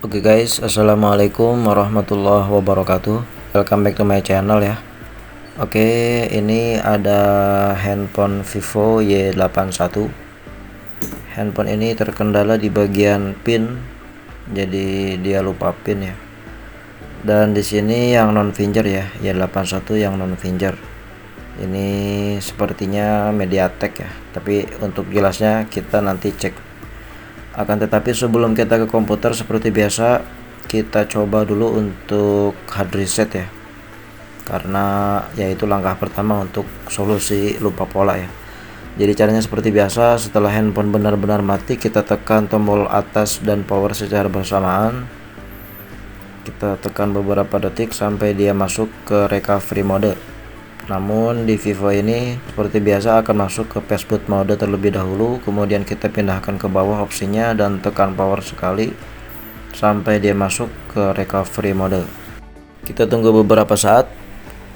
Oke guys, assalamualaikum warahmatullahi wabarakatuh. Welcome back to my channel ya. Oke, ini ada handphone Vivo Y81. Handphone ini terkendala di bagian pin, jadi dia lupa pin ya. Dan di sini yang non finger ya, Y81 yang non finger. Ini sepertinya MediaTek ya, tapi untuk jelasnya kita nanti cek. Akan tetapi sebelum kita ke komputer, seperti biasa kita coba dulu untuk hard reset ya, karena yaitu langkah pertama untuk solusi lupa pola ya. Jadi caranya seperti biasa, setelah handphone benar-benar mati, kita tekan tombol atas dan power secara bersamaan. Kita tekan beberapa detik sampai dia masuk ke recovery mode. Namun di Vivo ini seperti biasa akan masuk ke fastboot mode terlebih dahulu, kemudian kita pindahkan ke bawah opsinya dan tekan power sekali sampai dia masuk ke recovery mode. Kita tunggu beberapa saat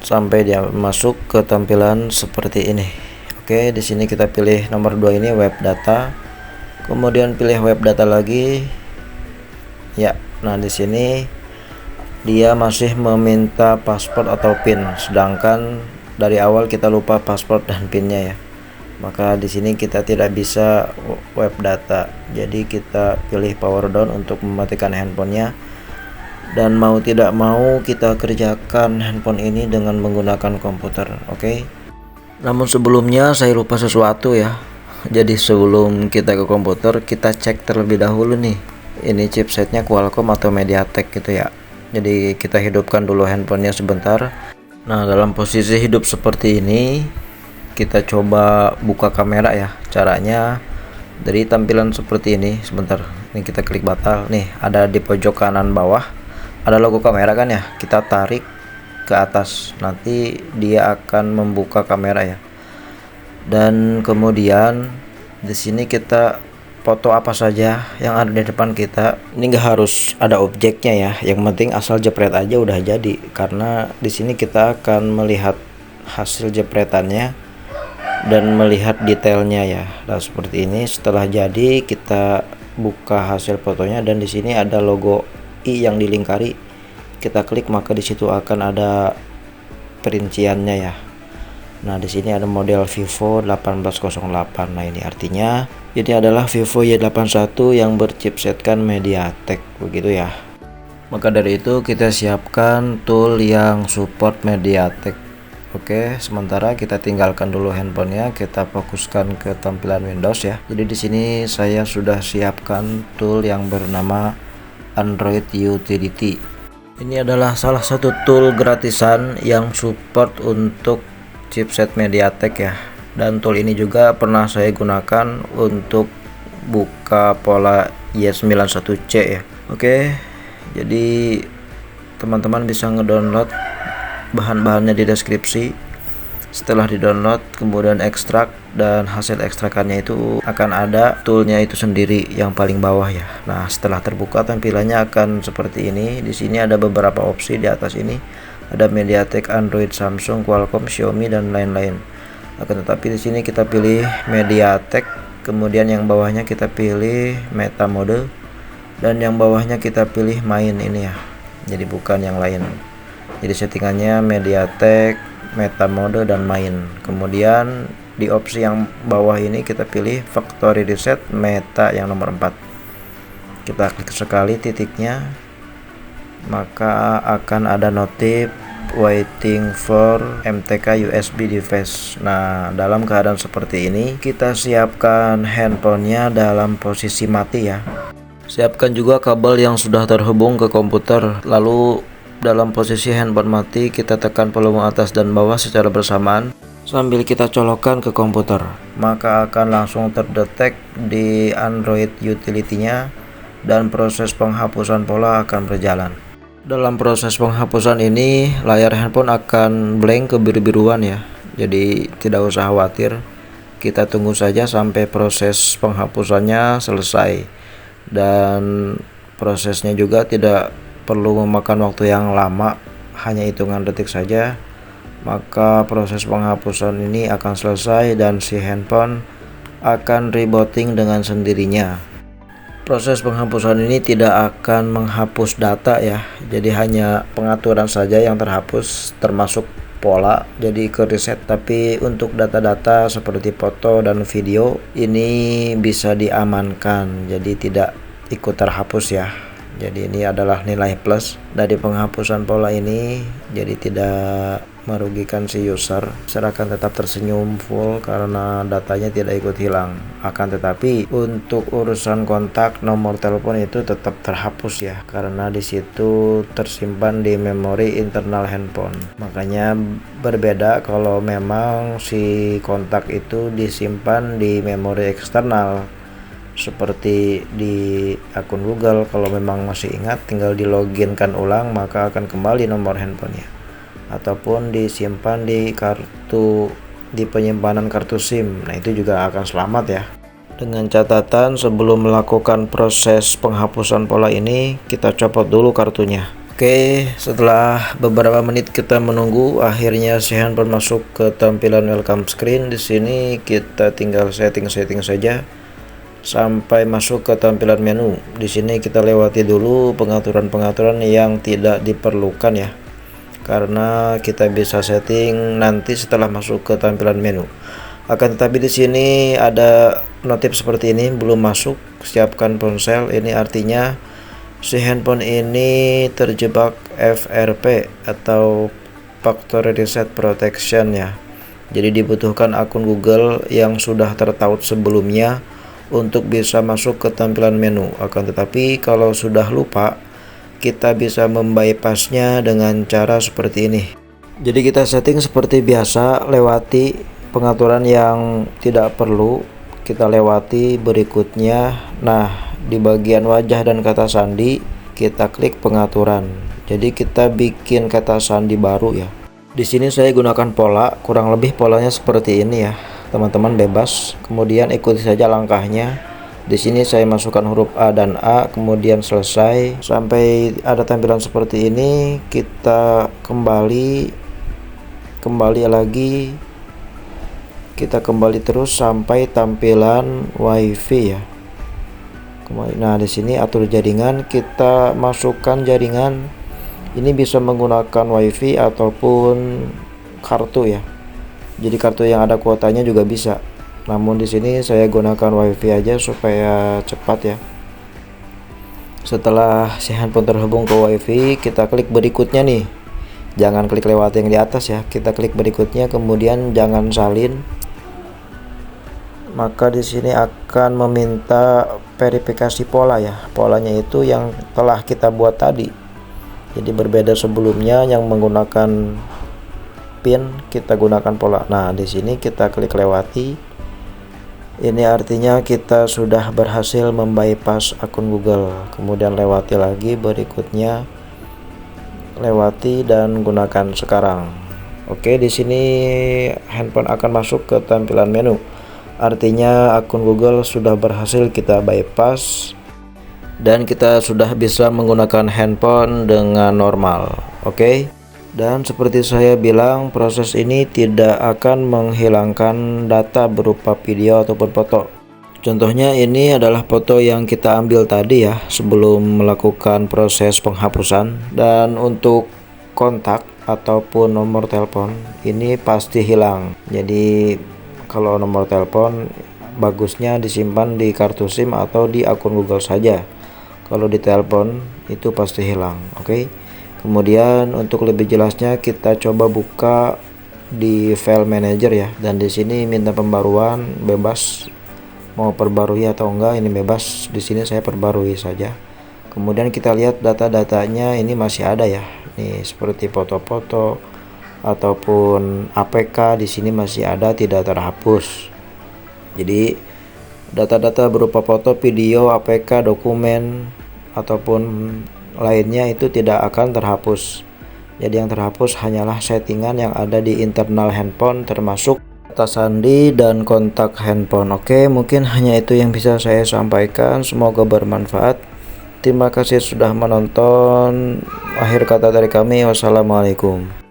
sampai dia masuk ke tampilan seperti ini. Oke, di sini kita pilih nomor 2 ini web data, kemudian pilih web data lagi ya. Nah, di sini dia masih meminta password atau PIN, sedangkan dari awal kita lupa password dan pinnya ya. Maka di sini kita tidak bisa web data. Jadi kita pilih power down untuk mematikan handphonenya. Dan mau tidak mau kita kerjakan handphone ini dengan menggunakan komputer. Oke. Namun sebelumnya saya lupa sesuatu ya. Jadi sebelum kita ke komputer, kita cek terlebih dahulu nih, ini chipsetnya Qualcomm atau MediaTek gitu ya. Jadi kita hidupkan dulu handphonenya sebentar. Nah, dalam posisi hidup seperti ini, kita coba buka kamera ya. Caranya dari tampilan seperti ini. Sebentar, ini kita klik batal. Nih, ada di pojok kanan bawah ada logo kamera kan ya. Kita tarik ke atas, nanti dia akan membuka kamera ya. Dan kemudian di sini kita foto apa saja yang ada di depan kita. Ini nggak harus ada objeknya ya, yang penting asal jepret aja udah jadi, karena di sini kita akan melihat hasil jepretannya dan melihat detailnya ya. Nah, seperti ini. Setelah jadi, kita buka hasil fotonya dan di sini ada logo i yang dilingkari. Kita klik, maka di situ akan ada perinciannya ya. Nah, di sini ada model Vivo 1808. Nah, ini artinya ini adalah Vivo Y81 yang berchipsetkan MediaTek, begitu ya. Maka dari itu kita siapkan tool yang support MediaTek. Oke, sementara kita tinggalkan dulu handphonenya, kita fokuskan ke tampilan Windows ya. Jadi di sini saya sudah siapkan tool yang bernama Android Utility. Ini adalah salah satu tool gratisan yang support untuk chipset MediaTek ya. Dan tool ini juga pernah saya gunakan untuk buka pola Y91C ya. Oke, jadi teman-teman bisa ngedownload bahan-bahannya di deskripsi. Setelah di-download, kemudian ekstrak, dan hasil ekstrakannya itu akan ada toolnya itu sendiri yang paling bawah ya. Nah, setelah terbuka tampilannya akan seperti ini. Di sini ada beberapa opsi di atas ini. Ada MediaTek, Android, Samsung, Qualcomm, Xiaomi, dan lain-lain. Akan tetapi di sini kita pilih MediaTek, kemudian yang bawahnya kita pilih meta mode, dan yang bawahnya kita pilih main ini ya. Jadi bukan yang lain. Jadi settingannya MediaTek, meta mode, dan main. Kemudian di opsi yang bawah ini kita pilih factory reset meta yang nomor 4. Kita klik sekali titiknya, maka akan ada notif waiting for MTK USB device. Nah, dalam keadaan seperti ini kita siapkan handphonenya dalam posisi mati ya. Siapkan juga kabel yang sudah terhubung ke komputer. Lalu dalam posisi handphone mati, kita tekan volume atas dan bawah secara bersamaan sambil kita colokkan ke komputer. Maka akan langsung terdetek di Android Utility-nya dan proses penghapusan pola akan berjalan. Dalam proses penghapusan ini, layar handphone akan blank kebiru-biruan ya. Jadi tidak usah khawatir. Kita tunggu saja sampai proses penghapusannya selesai. Dan prosesnya juga tidak perlu memakan waktu yang lama, hanya hitungan detik saja. Maka proses penghapusan ini akan selesai dan si handphone akan rebooting dengan sendirinya. proses penghapusan ini tidak akan menghapus data ya, jadi hanya pengaturan saja yang terhapus termasuk pola jadi ke reset. Tapi untuk data-data seperti foto dan video ini bisa diamankan, jadi tidak ikut terhapus ya. Jadi ini adalah nilai plus dari penghapusan pola ini, jadi tidak merugikan si user akan tetap tersenyum full karena datanya tidak ikut hilang. Akan tetapi untuk urusan kontak, nomor telepon itu tetap terhapus ya, karena disitu tersimpan di memori internal handphone. Makanya berbeda kalau memang si kontak itu disimpan di memori eksternal seperti di akun Google. Kalau memang masih ingat, tinggal di loginkan ulang maka akan kembali nomor handphonenya, ataupun disimpan di kartu, di penyimpanan kartu SIM. Nah itu juga akan selamat ya. Dengan catatan sebelum melakukan proses penghapusan pola ini kita copot dulu kartunya. Oke, setelah beberapa menit kita menunggu, akhirnya si handphone masuk ke tampilan welcome screen. Di sini kita tinggal setting saja sampai masuk ke tampilan menu. Di sini kita lewati dulu pengaturan-pengaturan yang tidak diperlukan ya, karena kita bisa setting nanti setelah masuk ke tampilan menu. Akan tetapi di sini ada notif seperti ini, belum masuk, siapkan ponsel. Ini artinya si handphone ini terjebak FRP atau Factory Reset Protection ya. Jadi dibutuhkan akun Google yang sudah tertaut sebelumnya untuk bisa masuk ke tampilan menu. Akan tetapi kalau sudah lupa, kita bisa membypassnya dengan cara seperti ini. Jadi kita setting seperti biasa, lewati pengaturan yang tidak perlu, kita lewati. Berikutnya, nah di bagian wajah dan kata sandi kita klik pengaturan. Jadi kita bikin kata sandi baru ya. Di sini saya gunakan pola, kurang lebih polanya seperti ini ya. Teman-teman bebas, kemudian ikuti saja langkahnya. Di sini saya masukkan huruf A dan A, kemudian selesai sampai ada tampilan seperti ini. Kita kembali lagi, kita kembali terus sampai tampilan WiFi ya. Nah di sini atur jaringan, kita masukkan jaringan. Ini bisa menggunakan WiFi ataupun kartu ya. Jadi kartu yang ada kuotanya juga bisa. Namun di sini saya gunakan WiFi aja supaya cepat ya. Setelah si handphone terhubung ke WiFi, kita klik berikutnya nih. Jangan klik lewat yang di atas ya. Kita klik berikutnya, kemudian jangan salin. Maka di sini akan meminta verifikasi pola ya. Polanya itu yang telah kita buat tadi. Jadi berbeda sebelumnya yang menggunakan PIN, kita gunakan pola. Nah, di sini kita klik lewati. Ini artinya kita sudah berhasil membypass akun Google. Kemudian lewati lagi, berikutnya lewati dan gunakan sekarang. Oke, di sini handphone akan masuk ke tampilan menu. Artinya akun Google sudah berhasil kita bypass dan kita sudah bisa menggunakan handphone dengan normal. Oke. Dan seperti saya bilang, proses ini tidak akan menghilangkan data berupa video ataupun foto. Contohnya ini adalah foto yang kita ambil tadi ya sebelum melakukan proses penghapusan. Dan untuk kontak ataupun nomor telepon ini pasti hilang. Jadi kalau nomor telepon bagusnya disimpan di kartu SIM atau di akun Google saja. Kalau di telepon itu pasti hilang. Oke. Kemudian untuk lebih jelasnya kita coba buka di file manager ya, dan di sini minta pembaruan, bebas mau perbarui atau enggak, ini bebas. Di sini saya perbarui saja. Kemudian kita lihat data-datanya ini masih ada ya. Nih seperti foto-foto ataupun APK di sini masih ada, tidak terhapus. Jadi data-data berupa foto, video, APK, dokumen ataupun lainnya itu tidak akan terhapus. Jadi yang terhapus hanyalah settingan yang ada di internal handphone, termasuk kata sandi dan kontak handphone. Oke, mungkin hanya itu yang bisa saya sampaikan. Semoga bermanfaat. Terima kasih sudah menonton. Akhir kata dari kami, wassalamualaikum.